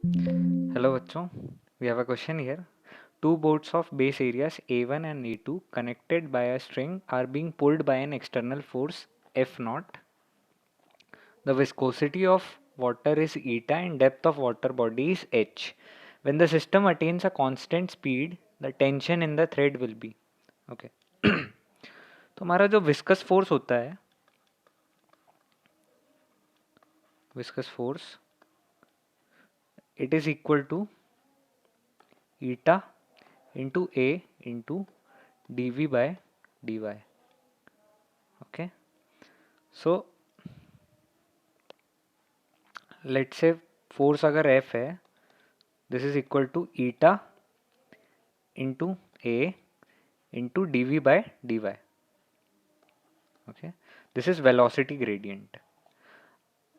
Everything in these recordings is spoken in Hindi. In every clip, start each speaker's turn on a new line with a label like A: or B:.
A: Hello बच्चों, we have a question here. Two boats of base areas A1 and A2 connected by a string are being pulled by an external force F naught. The viscosity of water is eta and depth of water body is h. When the system attains a constant speed, the tension in the thread will be. Okay. तो हमारा जो विस्कस फोर्स होता है, viscous force, it is equal to eta into A into dv by dy. Okay, so let's say force अगर F है, this is equal to eta into A into dv by dy. Okay, this is velocity gradient.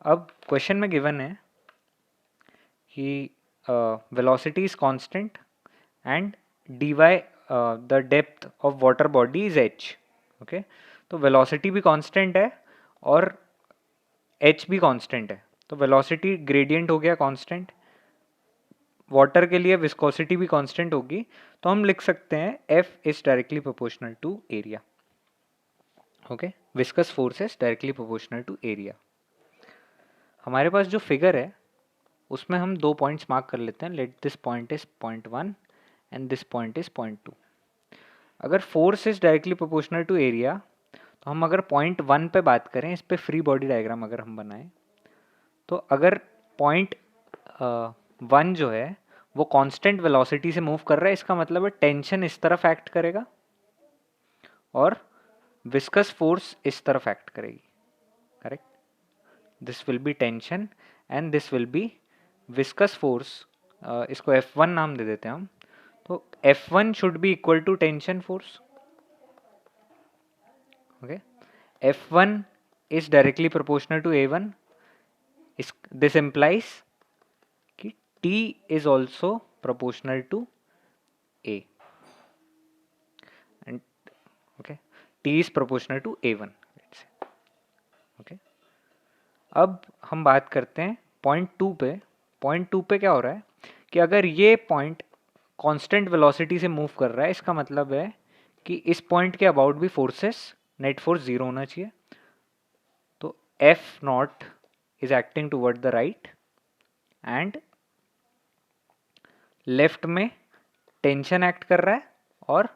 A: अब क्वेश्चन में गिवन है कि velocity is constant and dy the depth of water body is h. Okay, तो velocity भी constant है और h भी constant है, तो velocity gradient हो गया constant, वाटर के लिए विस्कोसिटी भी कांस्टेंट होगी, तो हम लिख सकते हैं F is directly proportional to area. Okay, viscous force is directly proportional to area. हमारे पास जो फिगर है उसमें हम दो पॉइंट्स मार्क कर लेते हैं. Let this point is point 1 and this point is point 2. अगर force is directly proportional to area, तो हम अगर पॉइंट 1 पे बात करें, इस पे फ्री बॉडी डायग्राम अगर हम बनाएं, तो अगर पॉइंट 1 जो है वो कांस्टेंट वेलोसिटी से मूव कर रहा है, इसका मतलब है टेंशन इस तरफ एक्ट करेगा और विस्कस फोर्स इस तरफ एक्ट करेगी. Correct, this will be tension and this will be viscous force. इसको F1 नाम दे देते हैं हम. तो F1 should be equal to tension force. Okay, F1 is directly proportional to A1. This implies कि T is also proportional to A and okay, T is proportional to A1, let's say. Okay, अब हम बात करते हैं पॉइंट 2 पे. पॉइंट 2 पे क्या हो रहा है कि अगर ये पॉइंट कांस्टेंट वेलोसिटी से मूव कर रहा है, इसका मतलब है कि इस पॉइंट के अबाउट भी फोर्सेस, नेट फोर्स जीरो होना चाहिए. तो F naught is acting toward the right and left में टेंशन एक्ट कर रहा है और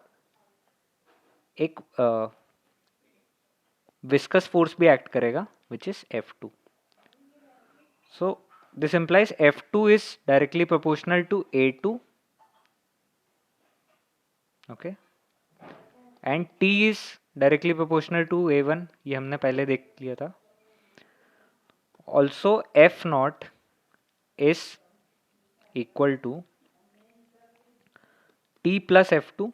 A: एक विस्कस फोर्स भी एक्ट करेगा, which is F2. So this implies F2 is directly proportional to A2. Okay, and T is directly proportional to A1. ये हमने पहले देख लिया था. Also F naught is equal to T plus F2.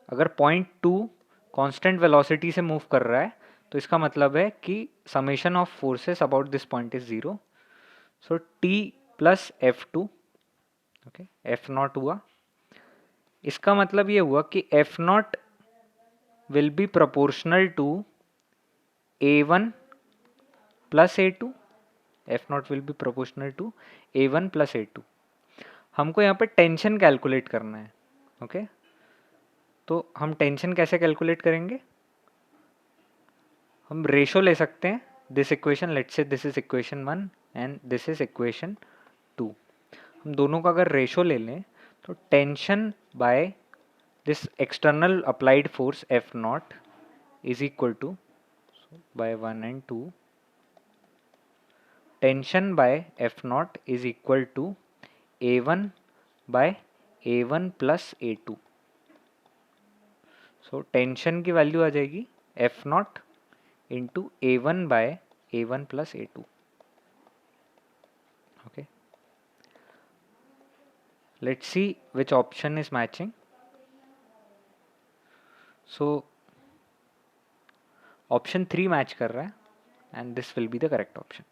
A: अगर पॉइंट 2 कांस्टेंट वेलोसिटी से मूव कर रहा है, तो इसका मतलब है कि summation of forces about this point is zero. So T plus F2. Okay, F naught हुआ. इसका मतलब ये हुआ कि F naught will be proportional to A1 plus A2. F naught will be proportional to A1 plus A2. हमको यहाँ पे टेंशन कैलकुलेट करना है. ओके, तो हम टेंशन कैसे कैलकुलेट करेंगे? हम रेशो ले सकते हैं. This equation, let's say this is equation 1 and this is equation 2. हम दोनों का अगर रेशो ले लें, तो tension by this external applied force F naught is equal to by 1 and 2. Tension by F naught is equal to A1 by A1 plus A2. So tension की वैल्यू आ जाएगी F naught into A1 by A1 plus A2. Okay, let's see which option is matching. So option 3 match कर रहा है and this will be the correct option.